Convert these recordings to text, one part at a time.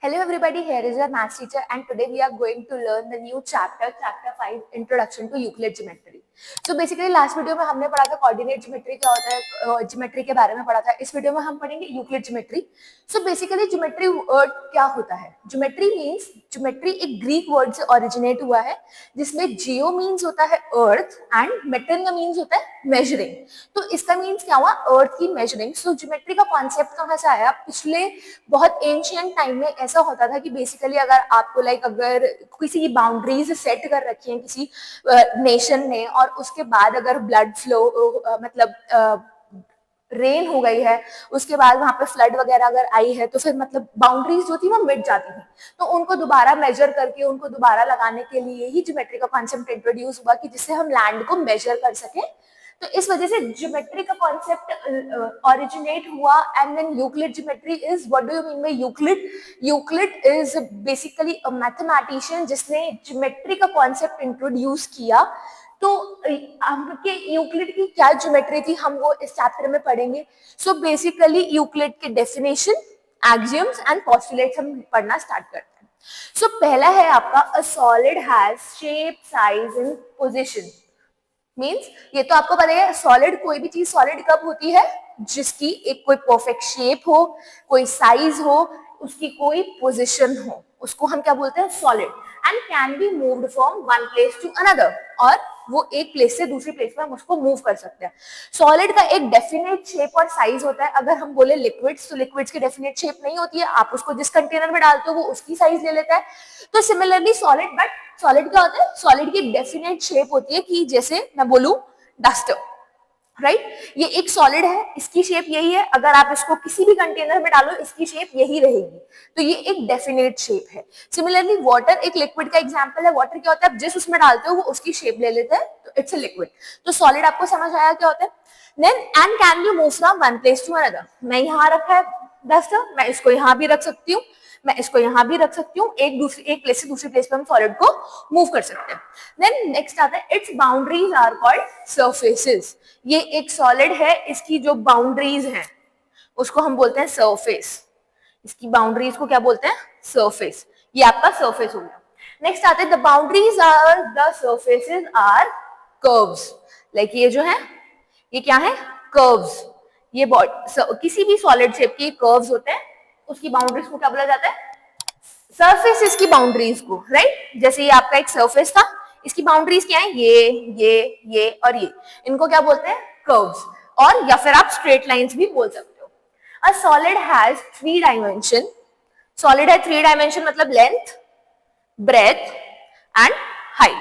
Hello everybody, here is your maths teacher and today we are going to learn the new chapter 5, Introduction to Euclid Geometry. So basically last video में हमने पढ़ा था coordinate geometry क्या होता है, geometry के बारे में पढ़ा था. इस वीडियो में हम पढ़ेंगे Euclid geometry. So basically geometry क्या होता है? ज्योमेट्री मींस, ज्योमेट्री एक ग्रीक वर्ड से ओरिजिनेट हुआ है जिसमें जियो मींस होता है अर्थ एंड मेटन का मींस होता है मेजरिंग. तो इसका मींस क्या हुआ? अर्थ की मेजरिंग. सो ज्योमेट्री का कॉन्सेप्ट कहाँ से आया? पिछले बहुत एंशियंट टाइम में ऐसा होता था कि बेसिकली अगर आपको अगर किसी की बाउंड्रीज सेट कर रखी है किसी नेशन ने और उसके बाद अगर ब्लड फ्लो रेन हो गई है, उसके बाद वहां पे फ्लड वगैरह अगर आई है तो फिर बाउंड्रीज जो थी वो मिट जाती थी. तो उनको दोबारा मेजर करके उनको दोबारा लगाने के लिए ही ज्योमेट्री का कॉन्सेप्ट इंट्रोड्यूस हुआ कि जिससे हम लैंड को मेजर कर सके. तो इस वजह से ज्योमेट्री का कॉन्सेप्ट ओरिजिनेट हुआ. And then Euclid geometry is, what do you mean by Euclid? Euclid is basically a mathematician जिसने ज्योमेट्री का कॉन्सेप्ट इंट्रोड्यूस किया. तो हमके यूक्लिड की क्या ज्योमेट्री थी हम वो इस चैप्टर में पढ़ेंगे. सो बेसिकली यूक्लिड के डेफिनेशन, एक्सियम्स एंड पोस्टुलेट्स हम पढ़ना स्टार्ट करते हैं. सो पहला है आपका अ solid has shape, size and position. Means ये तो आपको पता है सॉलिड, कोई भी चीज सॉलिड कब होती है? जिसकी एक कोई परफेक्ट शेप हो, कोई साइज हो, उसकी कोई पोजीशन हो, उसको हम क्या बोलते हैं? Solid. And can be moved from one place to another, और वो एक प्लेस से दूसरी प्लेस में हम उसको मूव कर सकते हैं. सॉलिड का एक डेफिनेट शेप और साइज होता है. अगर हम बोले लिक्विड्स, तो लिक्विड्स की डेफिनेट शेप नहीं होती है. आप उसको जिस कंटेनर में डालते हो वो उसकी साइज ले लेता है. तो सिमिलरली सॉलिड, बट सॉलिड क्या होता है? सॉलिड की डेफिनेट शेप होती है कि जैसे मैं बोलूं डस्टर, राइट? ये एक सॉलिड है, इसकी शेप यही है. अगर आप इसको किसी भी कंटेनर में डालो इसकी शेप यही रहेगी. तो ये एक डेफिनेट शेप है. सिमिलरली वाटर एक लिक्विड का एग्जांपल है. वाटर क्या होता है? आप जिस उसमें डालते हो वो उसकी शेप ले लेते हैं, तो इट्स अ लिक्विड. तो सॉलिड आपको समझ आया क्या होता है? Then and can be move from one place to another. मैं यहाँ रखा है डस्टर, मैं इसको यहाँ भी रख सकती हूँ, मैं इसको यहाँ भी रख सकती हूँ. एक प्लेस से दूसरी प्लेस पे हम सॉलिड को मूव कर सकते हैं. देन नेक्स्ट आता है its boundaries are called surfaces. ये एक सॉलिड है, इसकी जो बाउंड्रीज हैं उसको हम बोलते हैं सरफेस. इसकी बाउंड्रीज को क्या बोलते हैं? सरफेस. ये आपका सरफेस हो गया. नेक्स्ट आता है the boundaries are the surfaces are curves. Like ये जो है ये क्या है? कर्व्स. ये किसी भी सॉलिड शेप के कर्व्स होते हैं, उसकी बाउंड्रीज को क्या बोला जाता है? सरफेसेस की बाउंड्रीज को, राइट? जैसे ये आपका एक सरफेस था, इसकी बाउंड्रीज क्या है? ये और ये. इनको क्या बोलते हैं? कर्व्स. और या फिर आप स्ट्रेट लाइंस भी बोल सकते हो. A solid has 3 dimension. Solid है 3 डायमेंशन, मतलब length, breadth and height,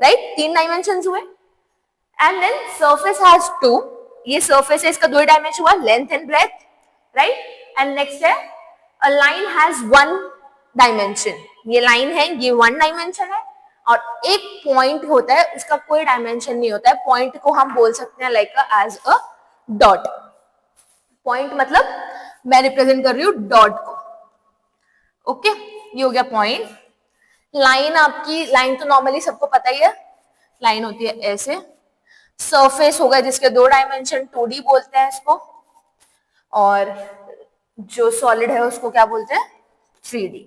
right? 3 dimension हुए. And then surface has 2. ये सरफेस है, इसका 2 डायमेंशन हुआ, length and breadth, right? And next है अ लाइन हैज 1 डायमेंशन. ये लाइन है, ये 1 डायमेंशन है. और एक पॉइंट होता है, उसका कोई डायमेंशन नहीं होता है. पॉइंट को हम बोल सकते हैं like as a dot. Point मतलब मैं रिप्रेजेंट कर रही हूँ डॉट को. ओके, ये हो गया पॉइंट. लाइन, आपकी लाइन तो नॉर्मली सबको पता ही है, लाइन होती है ऐसे. सरफेस होगा जिसके 2 डायमेंशन, 2D बोलते हैं इसको. और जो सॉलिड है उसको क्या बोलते हैं? 3D,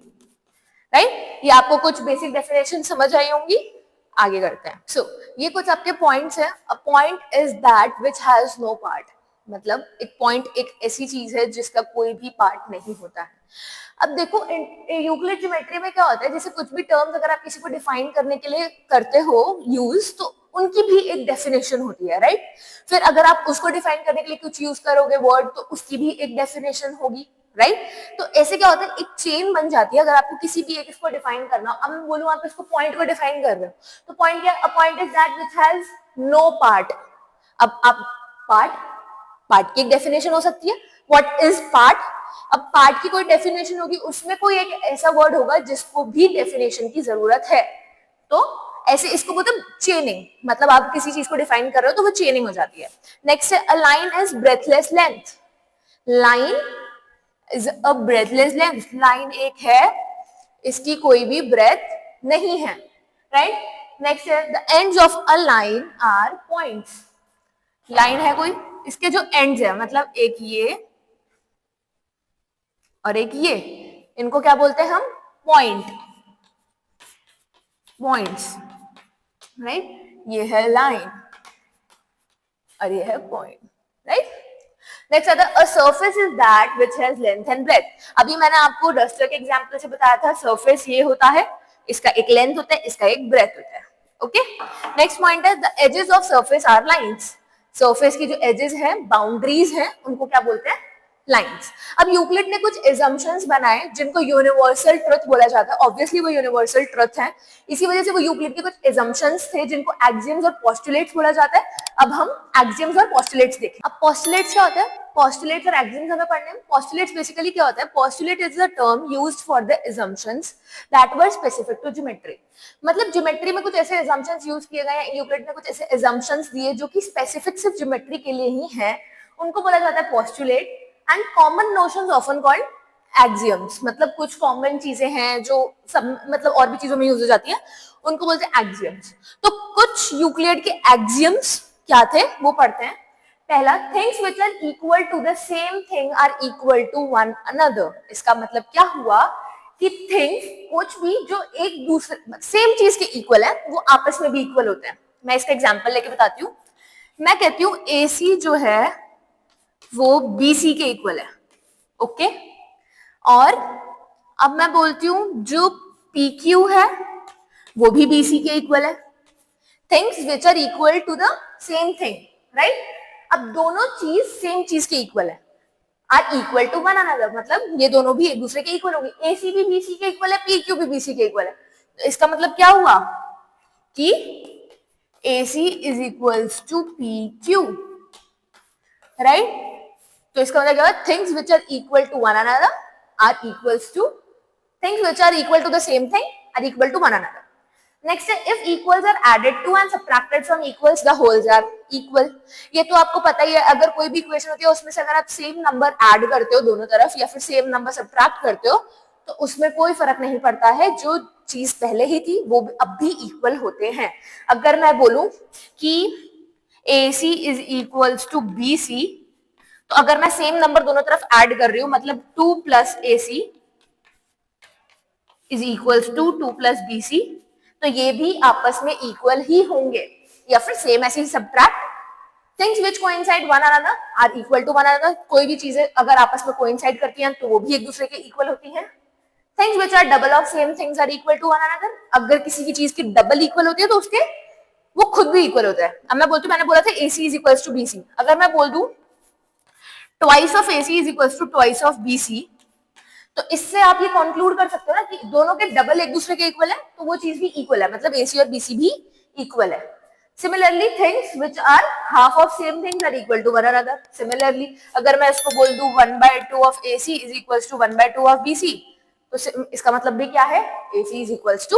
right? ये आपको कुछ बेसिक डेफिनेशन समझ आई होंगी. आगे करते हैं. सो ये कुछ आपके पॉइंट्स हैं. A point is that which has no part. मतलब एक पॉइंट एक ऐसी चीज है जिसका कोई भी पार्ट नहीं होता है. अब देखो यूक्लिड ज्योमेट्री में क्या होता है, जैसे कुछ भी टर्म्स अगर आप किसी को डिफाइन करने के लिए करते हो यूज, तो उनकी भी एक डेफिनेशन होती है, राइट? फिर अगर आप उसको डिफाइन करने के लिए कुछ यूज करोगे वर्ड, तो उसकी भी एक डेफिनेशन होगी, राइट? तो ऐसे क्या होता है, एक चेन बन जाती है. अगर आपको किसी भी एक इसको डिफाइन करना, अब मैं बोलूं आप इसको पॉइंट को डिफाइन कर रहे हो, तो पॉइंट क्या? A point is that which has no part. अब आप पार्ट की एक डेफिनेशन हो सकती है. What is part? अब पार्ट की कोई डेफिनेशन होगी, उसमें कोई एक ऐसा वर्ड होगा जिसको भी डेफिनेशन की जरूरत है. तो ऐसे इसको बोलते हैं चेनिंग. मतलब आप किसी चीज को डिफाइन कर रहे हो तो वो चेनिंग हो जाती है. नेक्स्ट है a line is breadthless length. Line is a breadthless length. Line एक है, इसकी कोई भी ब्रेथ नहीं है, राइट? नेक्स्ट है the ends of a line are points. Line है कोई, इसके जो एंड्स है, मतलब एक ये और एक इनको क्या बोलते हैं हम? Point, points, right. ये है लाइन और ये है पॉइंट, राइट। नेक्स्ट आता है, a surface is that which has length and breadth. अभी मैंने आपको डस्टर के एग्जांपल से बताया था, सरफेस ये होता है, इसका एक लेंथ होता है, इसका एक ब्रेड्थ होता है, ओके। नेक्स्ट पॉइंट है, the edges of surface are lines. Surface की जो एजेस हैं, बाउंड्रीज हैं, उनको क्या बोलते हैं? लाइंस। अब यूक्लिड ने कुछ एजम्पशंस बनाए जिनको यूनिवर्सल ट्रुथ बोला जाता है। ऑब्वियसली वो यूनिवर्सल ट्रुथ है, इसी वजह से वो यूक्लिड के कुछ एजम्पशंस थे जिनको एक्सियम्स और पोस्टुलेट्स बोला जाता है। अब हम एक्सियम्स और पोस्टुलेट्स देखें। अब पोस्टुलेट्स क्या होता है? पोस्टुलेट्स और एक्सियम्स हमें पढ़ने में। पोस्टुलेट्स बेसिकली क्या होता है? Postulate is the term used for the assumptions that were specific to geometry। मतलब ज्योमेट्री में कुछ ऐसे assumptions यूज किए गए हैं, यूक्लिड ने कुछ ऐसे assumptions दिए जो कि स्पेसिफिक सिर्फ ज्योमेट्री के लिए ही हैं, उनको बोला जाता है postulate. And common notions often called axioms. मतलब कुछ कॉमन चीजें हैं जो सब मतलब और भी चीजों में यूज हो जाती हैं, उनको बोलते हैं एक्सियम्स। तो कुछ यूक्लिड के एक्सियम्स क्या थे वो पढ़ते हैं। पहला, things which are equal to the same thing are equal to one another. इसका मतलब क्या हुआ कि थिंग्स, कुछ भी जो एक दूसरे सेम चीज के इक्वल है, वो आपस में भी इक्वल होते हैं। मैं इसका एग्जांपल लेके बताती हूँ। मैं कहती हूँ AC जो है वो BC के इक्वल है, ओके। और अब मैं बोलती हूँ जो PQ है वो भी BC के इक्वल है। Things which are equal to the same thing, right. अब दोनों चीज सेम चीज के इक्वल है, are equal to one another, मतलब ये दोनों भी एक दूसरे के इक्वल होंगे। AC भी BC के इक्वल है, PQ भी BC के इक्वल है। तो इसका मतलब क्या हुआ कि AC is equals to PQ, right. तो इसका मतलब क्या है? Things which are equal to one another are equals to things which are equal to the same thing are equal to one another. Next है, if equals are added to and subtracted from equals the wholes are equal. ये तो आपको पता ही है, अगर कोई भी equation होती है उसमें से अगर आप सेम नंबर ऐड करते हो दोनों तरफ या फिर सेम नंबर सबट्रैक्ट करते हो तो उसमें कोई फर्क नहीं पड़ता है, जो चीज पहले ही थी वो अब भी इक्वल होते हैं। अगर मैं बोलूं कि AC is equals to BC, तो अगर मैं सेम नंबर दोनों तरफ ऐड कर रही हूं, मतलब 2 plus AC is equals to 2 plus BC, तो ये भी आपस में इक्वल ही होंगे। या फिर सेम ऐसे ही subtract, things which coincide one another are equal to one another. कोई भी चीजें अगर आपस में कोइंसाइड करती हैं तो वो भी एक दूसरे के इक्वल होती हैं। Things which are double of same things are equal to one another. अगर किसी की चीज की डबल इक्वल होती है तो उसके वो खुद भी इक्वल होता है। अब मैं बोलती हूँ, मैंने बोला था AC is equals to BC, अगर मैं बोल दूं twice of AC is equals to twice of BC, तो इससे आप ये कंक्लूड कर सकते हो ना कि दोनों के डबल एक दूसरे के इक्वल है, तो वो चीज भी इक्वल है, मतलब AC और BC भी इक्वल है। Similarly things which are half of same things are equal to one another. Similarly अगर मैं इसको बोल दूं 1/2 of AC is equals to 1/2 of BC, तो इसका मतलब भी क्या है? AC is equals to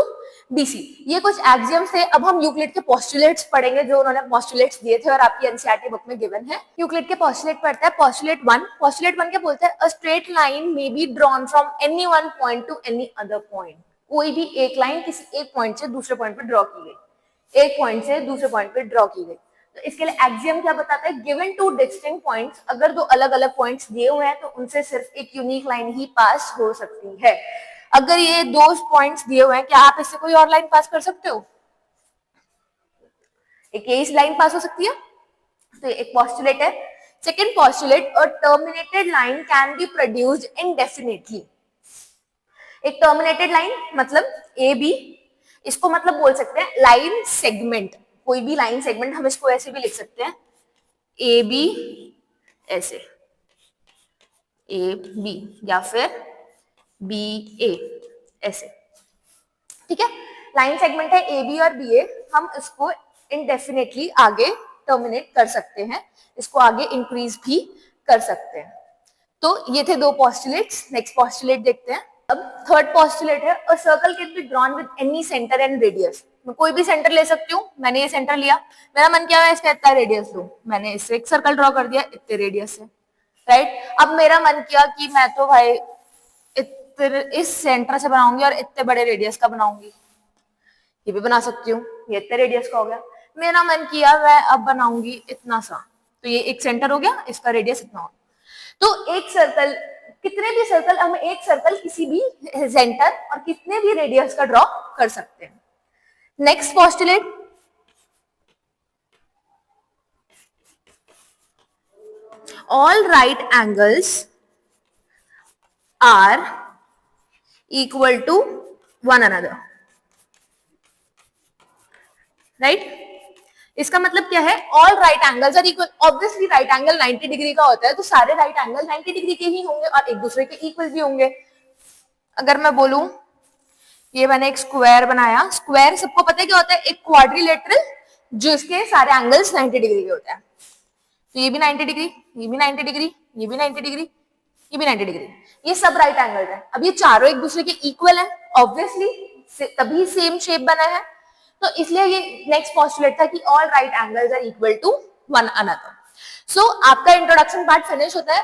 BC। ये कुछ एक्सियम्स थे। अब हम यूक्लिड के पोस्टुलेट्स पढ़ेंगे जो उन्होंने पोस्टुलेट्स दिए थे और आपकी एनसीईआरटी बुक में गिवन है। यूक्लिड के पोस्टुलेट पढ़ता है। पोस्टुलेट 1, पोस्टुलेट 1 क्या बोलता है? A straight line may be drawn from any one point two any other point. कोई भी एक लाइन किसी एक पॉइंट से दूसरे पॉइंट पे ड्रॉ की गई, एक पॉइंट से दूसरे पॉइंट पे ड्रॉ की गई। तो इसके लिए एक्सियम क्या बताता है? गिवन टू डिस्टिंक्ट पॉइंट्स, अगर दो अलग अलग पॉइंट्स दिए हुए हैं तो उनसे सिर्फ एक यूनिक लाइन ही पास हो सकती है। अगर ये दो पॉइंट्स दिए हुए हैं, क्या आप इससे कोई और लाइन पास कर सकते हो? एक यही लाइन पास हो सकती है। तो एक पोस्टुलेट है। Second postulate, a terminated line can be produced इंडेफिनिटली। एक टर्मिनेटेड लाइन मतलब AB, इसको मतलब बोल सकते हैं लाइन सेगमेंट। कोई भी लाइन सेगमेंट, हम इसको ऐसे भी लिख सकते हैं AB, ऐसे AB या फिर BA ऐसे, ठीक है। लाइन सेगमेंट है AB और BA, हम इसको इंडेफिनेटली आगे टर्मिनेट कर सकते हैं, इसको आगे इंक्रीज भी कर सकते हैं। तो ये थे दो पोस्टुलेट्स। नेक्स्ट पोस्टुलेट देखते हैं। अब थर्ड पोस्टुलेट है, a circle can be drawn with any centre and radius. मैं कोई भी सेंटर ले सकती हूँ। मैंने ये सेंटर लिया, मेरा मन क्या है इसका इतना रेडियस लूं, मैंने इससे एक सर्कल ड्रॉ कर दिया इतने रेडियस से, राइट। अब मेरा मन किया कि मैं तो भाई इस सेंटर से बनाऊंगी और इतने बड़े रेडियस का बनाऊंगी, ये भी बना सकती हूँ, ये इतने रेडियस का हो गया। मेरा मन किया मैं अब बनाऊंगी इतना सा, तो ये एक सेंटर हो गया, इसका रेडियस इतना हो। तो एक सर्कल कितने भी सर्कल, हम एक सर्कल किसी भी सेंटर और कितने भी रेडियस का ड्रॉ कर सकते हैं। Next postulate, all right angles are equal to one another, right. इसका मतलब क्या है, all right angles are equal, obviously right angle 90 degree का होता है, तो सारे राइट एंगल 90 डिग्री के ही होंगे और एक दूसरे के इक्वल भी होंगे। अगर मैं बोलूं, ये मैंने एक स्क्वायर बनाया, स्क्वायर सबको पता है क्या होता है, एक क्वाड्रिलेटरल जिसके सारे एंगल्स 90 डिग्री के होते हैं। तो ये भी 90 डिग्री, ये भी 90 डिग्री, ये भी 90 डिग्री, ये भी 90 डिग्री, ये सब राइट एंगल है। अब ये चारों एक दूसरे के इक्वल है, ऑब्वियसली तभी सेम शेप बना है, तो इसलिए ये नेक्स्ट पोस्टुलेट था कि all right angles are equal to one another. So आपका इंट्रोडक्शन पार्ट फिनिश होता है।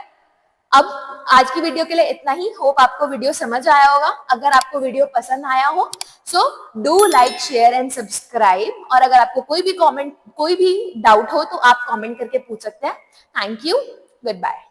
अब आज की वीडियो के लिए इतना ही। होप आपको वीडियो समझ आया होगा। अगर आपको वीडियो पसंद आया हो so do like, share and subscribe, और अगर आपको कोई भी कमेंट, कोई भी डाउट हो तो आप कमेंट करके पूछ सकते हैं। Thank you, good bye.